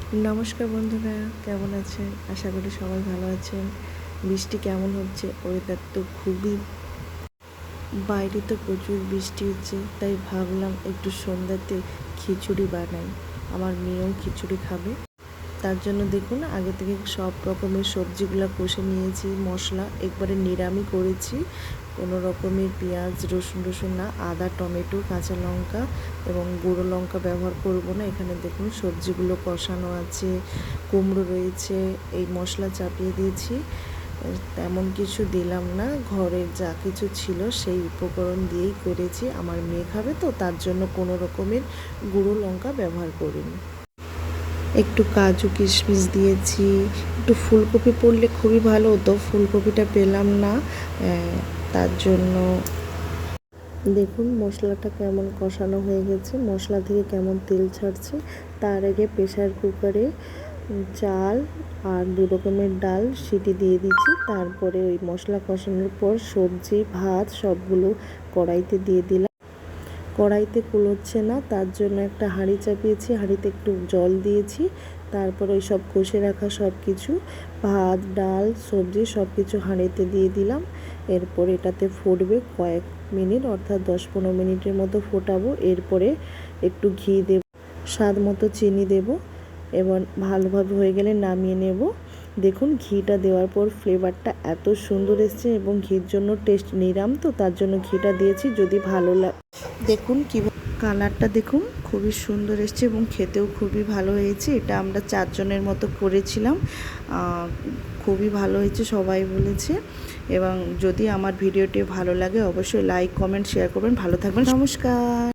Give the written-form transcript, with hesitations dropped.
নমস্কার বন্ধুরা, কেমন আছেন? আশা করি সবাই ভালো আছেন। বৃষ্টি কেমন হচ্ছে? ওয়েদার তো খুবই, বাইরে তো প্রচুর বৃষ্টি হচ্ছে, তাই ভাবলাম একটু সন্ধ্যাতে খিচুড়ি বানাই। আমার মেয়েও খিচুড়ি খাবে। তার জন্য দেখুন, আগে থেকে সব রকমের সবজিগুলো কষে নিয়েছি। মশলা একবারে নিরামি করেছি, কোনো রকমের পেঁয়াজ রসুন না, আদা টমেটো কাঁচা লঙ্কা এবং গুঁড়ো লঙ্কা ব্যবহার করব না। এখানে দেখুন সবজিগুলো কষানো আছে, কুমড়ো রয়েছে, এই মশলা চাপিয়ে দিয়েছি। তেমন কিছু দিলাম না, ঘরের যা কিছু ছিল সেই উপকরণ দিয়েই করেছি। আমার মেয়ে খাবে তো, তার জন্য কোনো রকমের গুঁড়ো লঙ্কা ব্যবহার করিনি। একটু কাজু কিশমিশ দিয়েছি, একটু ফুলকপি পড়লে খুবই ভালো হতো, ফুলকপিটা পেলাম না, তার জন্য। দেখুন মশলাটা কেমন কষানো হয়ে গেছে, মশলা থেকে কেমন তেল ছাড়ছে। তার আগে প্রেসার কুকারে চাল আর 2 রকমের ডাল সিটি দিয়ে দিচ্ছি। তারপরে ওই মশলা কষানোর পর সবজি ভাত সবগুলো কড়াইতে দিয়ে দিলাম। কড়াইতে কুলোচ্ছে না, তার জন্য একটা হাঁড়ি চাপিয়েছি, হাঁড়িতে একটু জল দিয়েছি। তারপর ওই সব কষে রাখা সব কিছু ভাত ডাল সবজি সব কিছু হাঁড়িতে দিয়ে দিলাম। এরপর এটাতে ফুটবে কয়েক মিনিট, অর্থাৎ 10-15 মিনিটের মতো ফোটাবো। এরপরে একটু ঘি দেব, স্বাদ মতো চিনি দেব, এবার ভালোভাবে হয়ে গেলে নামিয়ে নেব। দেখুন ঘিটা দেওয়ার পর ফ্লেভারটা এত সুন্দর এসছে, এবং ঘির জন্য টেস্ট নিরাম তো, তার জন্য ঘিটা দিয়েছি। যদি ভালো লাগে দেখুন কীভাবে কালারটা দেখুন খুবই সুন্দর এসছে, এবং খেতেও খুবই ভালো হয়েছে। এটা আমরা 4 জনের মতো করেছিলাম, খুবই ভালো হয়েছে সবাই বলেছে। এবং যদি আমার ভিডিওটি ভালো লাগে অবশ্যই লাইক কমেন্ট শেয়ার করবেন। ভালো থাকবেন, নমস্কার।